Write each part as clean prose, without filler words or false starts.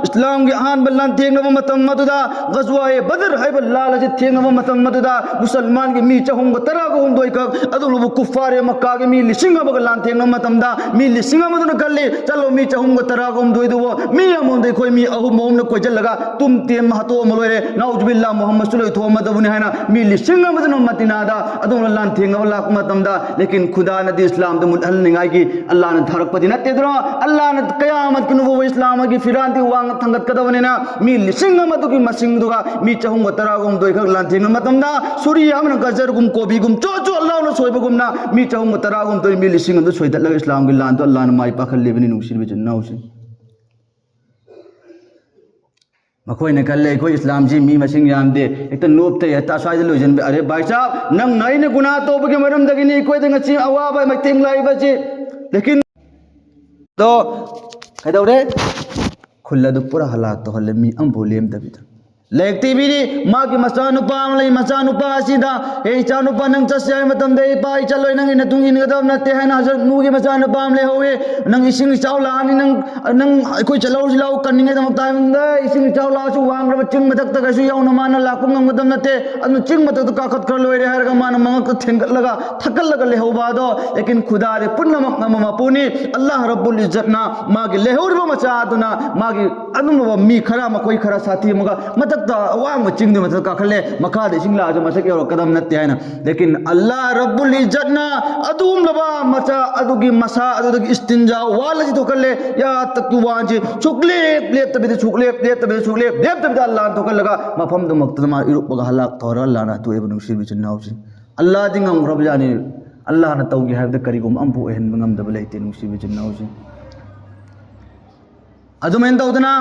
इस्लाम की अहान बल्लान थेंगब मतम मदुदा गजवाए बदर है लाल से थेंगब मतम मदुदा मुसलमान की मी चहुम तरा को हम दोई का अदुल कुफार मक्का के मी लिसिंग अब लान थेंगब मतम दा मी लिसिंग मदुना कल्ले चलो मी चहुम तरा को हम दोई दो मी अमों दे कोई मी अहु मोम न कोई जल्लगा तुम तेम महतो मलोरे नाउजुबिल्ला मोहम्मद सुलै थो मदबुनि है ना मी लिसिंग मदुना मतिनादा अदुल लान थेंगब लाक मतम दा लेकिन खुदा नदी इस्लाम तो मुहल निगाई की अल्लाह ने थरक पति नते द्रो अल्लाह ने कयामत की नुबुव इस्लाम की फिरांति वांग थंगत कदवने ना मी लिसिंग मदु की मसिंग दुगा मी चहुम तरा को हम दोई खक लान थेंगब मतम दा सूरी हमन गजर गुम कोबी गुम चो चो अल्लाह ने सोय बगुम ना मी चहुम तरा गुम तो मी लिसिंग दु सोय दलग इस्लाम की लान तो अल्लाह ने माई पाखल लेबनि नुसिर बि जन्ना उसे मखोई ने कल कोई इस्लाम जी मी मसिंग याम दे एक तो नोबते हता स्वाइद लोजन अरे भाई साहब नंग नई ने गुनाह तो बगे मरम दगिनी कोई दंग ची अवाबा मतेंग लाई बचे लेकिन तो कदौरे खुल्ला दु पूरा हालात तो हले मी अम बोलेम दबिदा लेकती बिरी माँ की मचानुपा लई मचानुपा असिदा ए चानुपा नंग चसे मतम दे पाई चलो नंग इन तुंग इन गदब नते है ना हजरत नू की मचानुपा ले होवे नंग इसिंग चाव लानी नंग कोई चलो जिलाओ कन्निंगे दम टाइम दे इसिंग चाव ला सु वांग रब चिंग मतक तक सु यौ न मान लाकुंग नंग दम नते अनु चिंग मतक का खत कर लोरे हर ग मान मंग क थेंग लगा थकल लगा ले होबा दो लेकिन खुदा रे पुन्नमक नम पुनी अल्लाह रब्बुल इज्जत ना माँ की लेहुर मचा दुना माँ की अनु मी खरा म कोई खरा साथी मगा मत वांग चिंग मत काखले मखा दे सिंगला जो मसक और कदम नते है ना लेकिन अल्लाह रब्बुल इज्जत ना अदुम लबा मचा अदुगी मसा अदुगी इस्तिंजा वाल जी तो कले या तक वांजे चुकले प्लेट तबे चुकले प्लेट तबे चुकले देव तबे अल्लाह तो कल लगा मफम तो मक्तमा इरुप बगा हलाक तोर अल्लाह ना तो एबनु सिर बिच नाउसी अल्लाह दिंगम रब जानी अल्लाह ना तौगी हाब द करिगुम अम्पु एहन बंगम दब लेते नुसी बिच नाउसी अदुमें तौदना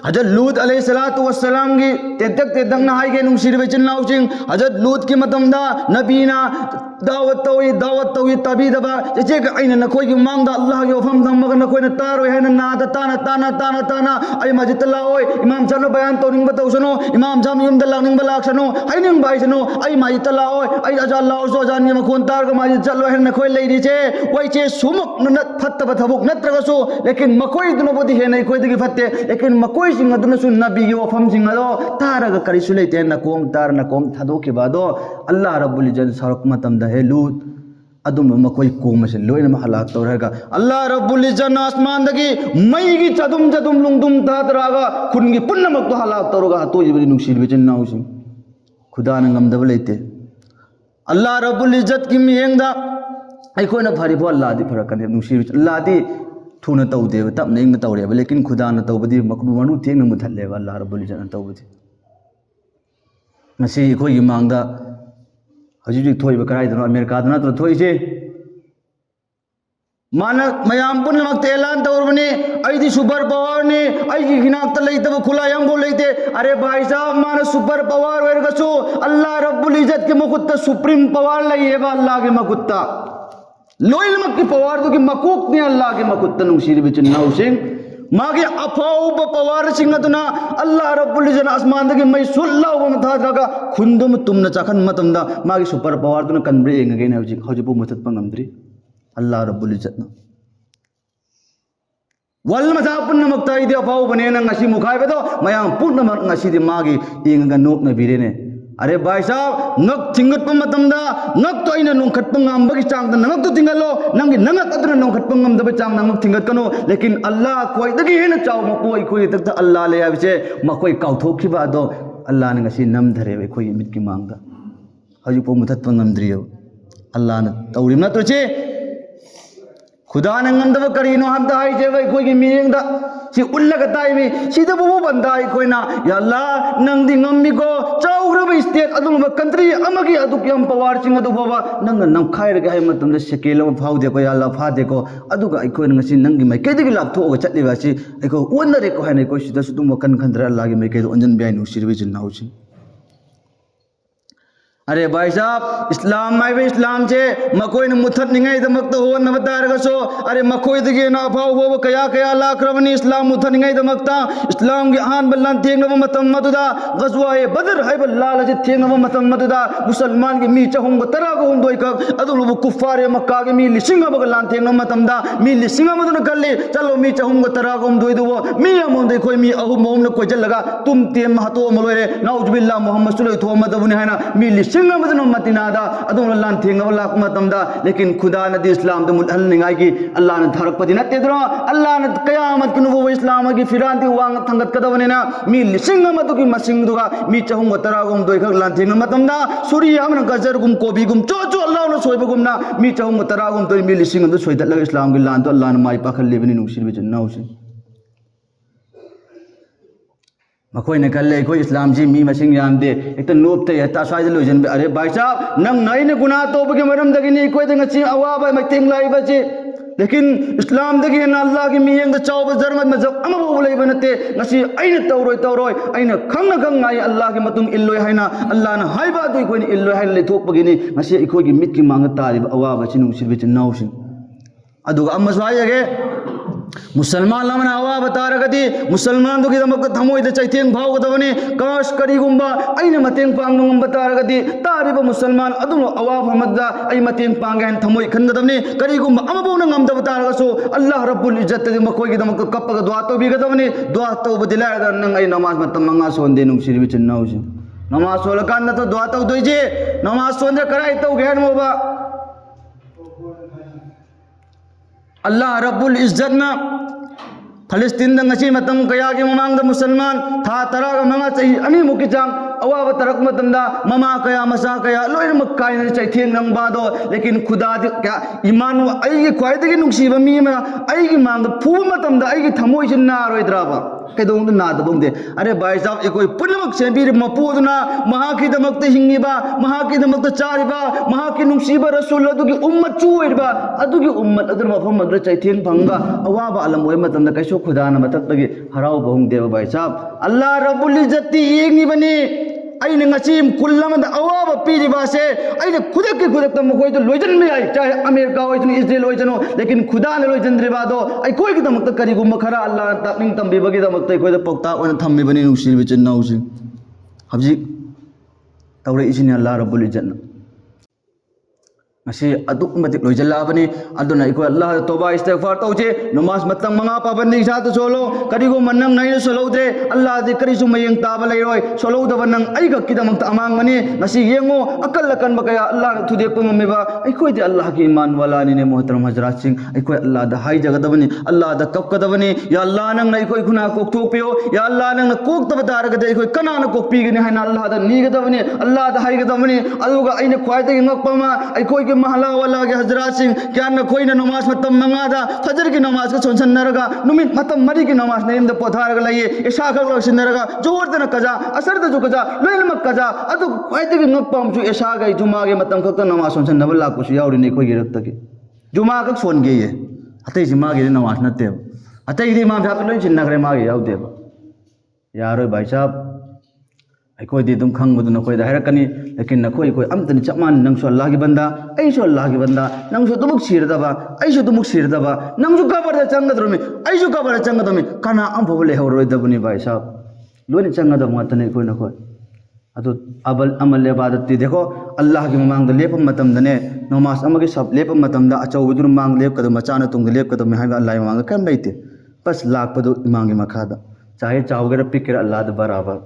हजरत लूत अलैहिस्सलातु वस्सलाम की तेतक तेतक ना हाई के नुसिर बिच नाउसिंग हजरत लूत की मतमदा नबीना दावत तौई तबी दबा जैसे अइन नखोई की मांग दा अल्लाह के वफम दम मगर नखोई न तारो है ना दा ताना आई मस्जिद ला ओय इमाम चलो बयान तो निंग बताओ सुनो इमाम जाम युम दल्ला निंग बलाक सुनो आई निंग बाई सुनो आई मस्जिद ला ओय आई अजाल ला ओसो जान ये मखोन तार को मस्जिद चलो है नखोई लई दी छे वई छे सुमुक न फत्त बथबुक नत्रगसो लेकिन मखोई दुनो बोदी है नहीं कोई दगी फत्ते लेकिन मखोई सिंग दुनो सु नबी के वफम सिंग दो तारग करिसु लेते नकोम तार नकोम थदो के बादो अल्लाह रब्बुल इज्जत सरक मतम दा है लूत अदुम मकोई कोम से लोइन म हलाक तौरगा अल्लाह रब्बुल इज्जत आसमान दगी मई की चदुम लुंगदुम तातरागा खुन की पुन्नमक तो हलाक तौरगा तो जिबरी नुसिर बिचन नाउसी खुदा न ngam लेते अल्लाह रब्बुल इज्जत की मियंगदा अखोना फरीफो अल्लाह दी फरकने नुसिर अल्लाह दी थुना तौदे तब नेंग तौरे लेकिन खुदा न तौबदी मकबू मनु थेंग मुथल्ले अल्लाह रब्बुल इज्जत तौबदी मसी अखोई मांगदा हजी थोब कदाइदनो अमेरिका नत्र थोइसे माना मयाम पुनमक ऐलान तौरबने अइदी सुपर पावर ने अइगी हिनाक लेतब खुला यंगो लेते अरे भाई साहब माना सुपर पावर वेरगसु अल्लाह रब्बुल इज्जत के मुकुत्ता सुप्रीम पावर लइएबा अल्लाह के मकुत्ता लोइलमक की पावर तो की मकुक ने अल्लाह के मकुत्ता नुसिर बिच नाउसिंग मागे अफाउब पवार सिंगदुना अल्लाह रब्बुल इज्जत आसमान दगी मै सुल्लाउ मथादगा खुंदुम तुमना चाखन मतमदा मागे सुपर पवार दुना कनब्रे एंगे ने हजि बु मथत पंगमद्री अल्लाह रब्बुल इज्जत ना वल मजा पुन्न मक्ताई दे अफाउ बने न ngasi मुखाय बेदो मयाम पुन्न मक ngasi दे मागे एंगा नोक न बिरेने अरे भाई साहब नक थिंगत मतमदा नक तो इन नोंखत पंगम बगी चांग द नक तो थिंगलो नंगी नंगत अदुना नोंखत पंगम दबे चांग नंग थिंगत कनो लेकिन अल्लाह कोई दगी हेन चाव मपोई कोई तक अल्लाह ले आबिसे मकोई काउथोखिबा दो अल्लाह ने ngasi नम धरे वे कोई मित की मांगदा हजु पो मुथत पंगम द्रियो अल्लाह ने तौरिम न तोचे खुदा ने ngam करीनो हम दा हाई जे वे कोई की मींग दा सी उल्लग ताई मी सीदा बुबु बंदा आई कोई ना या अल्लाह नंग दी ngam मी को चाउरब स्टेट अदुम कंट्री अमगी अदु क्यम पवार सिंग अदु बाबा नंग नंग खायर के हाई मतम दे सेकेल म फाउ दे को या अल्लाह फा दे को अदु का कोई ngasi नंगी मै के दिग लाप थो ग चटली बासी एको ओनरे को हाई ने को सीदा सुदुम कन खंदरा अल्लाह के मै के ओंजन बियाई नु सिरबि जिन नाउ छि अरे भाई साहब इस्लाम इस्लाम से मकोइन मुथनिंगदमक्त होनबतारगसो अरे मखोइदगे ना अफाव होब कया कया लाख्रबनी इस्लाम मुथनिंगदमक्त इस्लाम के अहानब लांथेंगब मतम मदुदा गजवाए बदर हाइब लाल जे थेंगब मतम मदुदा मुसलमान के मी चहुंग तराग हुंदोय क अदुलु कुफारे मक्का के मी लिसिंग अब लांथेंगब मतमदा मी लिसिंग मदुन कल्ले चलो मी चहुंग तराग हुंदोय दुबो मी अमोंदे कोई मी अहु मोम न कोइजलगा तुम तेन महतो मलोरे नाउजुबिल्लाह मोहम्मद सल्लल्लाहु अलैहि वसल्लम हैना मी लेकिन खुदा नदी इस्लाम की अल्लाह ने थरपदी नते अल्लाह ने कयामत की इस्लाम की फिरांति वांग थंगतकदबनेना मी लिसिंग की मसिंगदुगा मी चहुंग तरागुम दोइख लांथेंग मतमदा सूर्य हमन गजरगुम कोबीगुम चो चो अल्लाह ने सोइबगुमना मी चहुंग तरागुम दोइ मी लिसिंग दु सोइदलग इस्लाम की लान तो अल्लाह ने माइ पाखल्लेबनी नुसिरबे जन्नाउसिन मखोइने कल्ले कोई इस्लाम जी मी मसिंग यामदे एक तो नोबते हता स्वाइद लोजन अरे भाई साहब नंग नइने गुनाह तोबगे मरम दगिनी कोई दंग ची अवाबा मतेंग लाइबचे लेकिन इस्लाम दगी ना अल्लाह की मियंग चाव जरमत मजब अमबो लेबे नते ngasi aina तौरोय aina खंग खंग ngai अल्लाह के मतुंग इल्लोय हाइना अल्लाह ना हाइबा दुई कोइन इल्लोय हाइ लेथोकपगिनी ngasi इखोय की मित की मांग तारिब अवाबा चिनु सिरबे चिनाउसिन अदुगा अमसवायगे मुसलमान लमन अवा बतारगदी मुसलमान दुगी दमक थमोइद चैथेंग भावगदबनी काश करीगुंबा अइना मतेंग पांगम बतारगदी तारिब मुसलमान अदुम अवा फमदा अइ मतेंग पांगन थमोइ खनगदबनी करीगुंबा अमबोन ngam बतारगसो अल्लाह रब्बुल इज्जत दि मखोइगी दमक कपग दुआ तो बिगदबनी दुआ तो बदिलायदा नंग अइ नमाज मतम मंगा सोंदे नुसिरबि चिन्नाउसि नमाज सोलकान तो दुआ तो दोइजे नमाज सोंदे कराइ तो गेन मोबा अल्लाह रब्बुल इज्जत ना फलस्तीन दंगसी मतम कया के ममांग द मुसलमान था तराग मंगा चही अनि मुकी जांग अवाब तरक मतमदा ममा कया मसा कया लोइन मक्काय ने चैथेंग नंबादो लेकिन खुदा क्या ईमान आई ख्वाइदगी नुक्सीब मी मा आई मांग फू मतमदा आई थमोइ सिन नारोइद्राबा कदोंग नादबोंदे अरे भाई साहब एकोय पुनमक सेबीर मपुदना महाकी दमकते हिंगिबा महाकी दमकते चारिबा महाकी नुक्सीबा रसूल अदुगी उम्मत चुइबा अदुगी उम्मत अदर मफम मद्र चैथेंग फंगा अवाबा अलम ओय मतमदा कैसो खुदा न मततगी हराव बहुंगदेबा भाई साहब अल्लाह रब्बुल इज्जती येंगिबनी अने ngachim kullamada awaba piribase aine khudakki khudakta mokoi to loijan me ai chahe america hoitun israel hoitano lekin khuda na loijan ribado ai koi ki damakta kari gumma khara allah ta ning tambi bagi damakta koi da pokta ona thammi bani nusir bi chin nausi habji tawre isini allah rabbul izzat masi aduk matik loijalabani aduna iko allah toba istighfar tauche namaz matang manga pabandi sa to solo karigo manang nai solo dre allah de kari su mayeng taba leiroi solo da banang ai ga kidamang ta amang mani masi yengo akal kan bakaya allah thude pum meba ai koi de allah ki iman wala ni ne muhtaram hazrat singh ai koi allah da hai jaga dabani allah da kap kadabani ya allah nang nai koi khuna kok thok piyo ya allah nang kok ta badar ga de koi kana na kok pi gani haina allah da ni ga dabani allah da hai ga dabani aduga aine khwai de ngak pama ai koi महला वाला के हजरात सिंह क्या न कोई न नमाज मतम मंगादा फजर की नमाज का सोचन नरगा नुमित मतम मरी की नमाज नहीं इंद पोथार लइए इशा का लोसिन नरगा जोर दन कजा असर द जो कजा लोइन मक कजा अदु क्वाइते की नक पम जु इशा का जुमा के मतम खत नमाज सोचन नब लाख कुछ याउरी नहीं कोई गिरत के जुमा का सोन गे ये अतै जिमा के नमाज नते अतै दी मा भ्याप लोइन सिन नगरे मा गे याउदे यारो भाई साहब अखोई दी तुम खंगबदु नखोई दा हैरकनी लेकिन नखोई कोई अमतन चमान नंगसो अल्लाह की बंदा ऐसो अल्लाह की बंदा नंगसो तुमुक सिरदबा ऐसो तुमुक सिरदबा नंगसो कबर दा चंगदरमे ऐसो कबर दा चंगदमे kana am bole hawroi dabuni bhai sahab loni changada matane koi na koi adu abal amal ibadat ti dekho Allah ki mamang da lepam matam dane namaz amagi sab lepam matam da achau budur mang lep kadam machana tung lep kadam hai Allah mamang kam naite bas lak padu mangi makhada chahe chawgara pikir Allah da barabar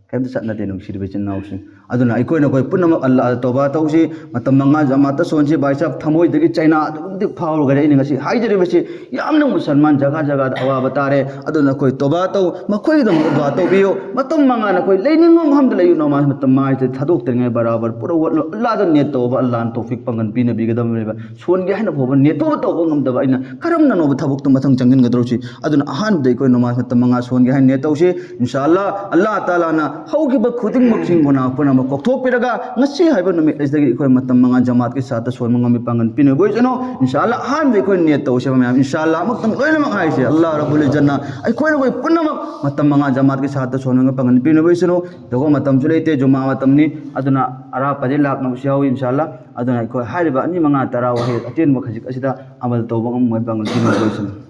kayam satna de nung sirbe chin nausin aduna ai koi na koi punam Allah toba tausi matam manga jamata sonji bai sab thamoi dagi china adu phawr gare ni ngasi haijare basi yamna musalman jaga jaga da awa batare aduna koi toba tau makoi dam dua tau biyo matam manga na koi leiningom hamda layu namaz matam mai te thadok ter ngai barabar pura Allah da net toba Allah an tawfik pangan bi nabi gadam reba son ge hana phoban net toba toba ngam da ina karam na no thabuk to mathang changin gadrochi aduna ahan dei koi namaz matam manga son ge han net tausi inshallah Allah taala na haugi ba khuding maksing bona puna ꯃꯌꯥꯝ ꯀꯣꯛꯊꯣꯛꯄꯤꯔꯒ ꯉꯁꯤ ꯍꯥꯏꯕ ꯅꯨꯃꯤꯠ ꯑꯁꯤꯗꯒꯤ ꯑꯩꯈꯣꯏ ꯃꯇꯝ ꯃꯉꯥ ꯖꯃꯥꯠꯀꯤ ꯁꯥꯠꯇ ꯁꯣꯟꯕ ꯉꯝꯃꯤ ꯄꯥꯡꯒꯟ ꯄꯤꯅꯕꯣꯏꯁꯅꯣ ꯏꯟꯁꯥꯜꯂꯥ ꯑꯍꯥꯟꯕ ꯑꯩꯈꯣꯏ ꯅꯦꯠ ꯇꯧꯁꯦꯕ ꯃꯌꯥꯝ ꯏꯟꯁꯥꯜꯂꯥ ꯑꯃꯨꯛꯇꯪ ꯂꯣꯏꯅꯃꯛ ꯍꯥꯏꯁꯦ ꯑꯜꯂꯥꯍ ꯔബ്ꯕꯨꯜ ꯏꯖꯠꯅ ꯑꯩꯈꯣꯏꯅ ꯑꯩꯈꯣꯏ ꯄꯨꯟꯅꯃꯛ ꯃꯇꯝ ꯃꯉꯥ ꯖꯃꯥꯠꯀꯤ ꯁꯥꯠꯇ ꯁꯣꯟꯕ ꯄꯥꯡꯒꯟ ꯄꯤꯅꯕꯣꯏꯁꯅꯣ ꯑꯗꯨꯒ ꯃꯇꯝꯁꯨ ꯂꯩꯇꯦ ꯖꯨꯃꯥ ꯃꯇꯝꯅꯤ ꯑꯗꯨꯅ ꯑꯔꯥꯞꯄꯗꯤ ꯂꯥꯛꯅꯕꯁꯨ ꯌꯥꯎꯏ ꯏꯟꯁꯥꯜꯂꯥ ꯑꯗꯨꯅ ꯑꯩꯈꯣꯏ ꯍꯥꯏꯔꯤꯕ 2 5 10 ꯋꯥꯍꯩ ꯑꯇꯦꯟꯕ ꯈꯖꯤꯛ ꯑꯁꯤꯗ ꯑꯃꯜ ꯇꯧꯕ ꯉꯝꯃꯣꯏ ꯄꯥꯡꯒꯟ ꯄꯤꯅꯕꯣꯏꯁꯅꯣ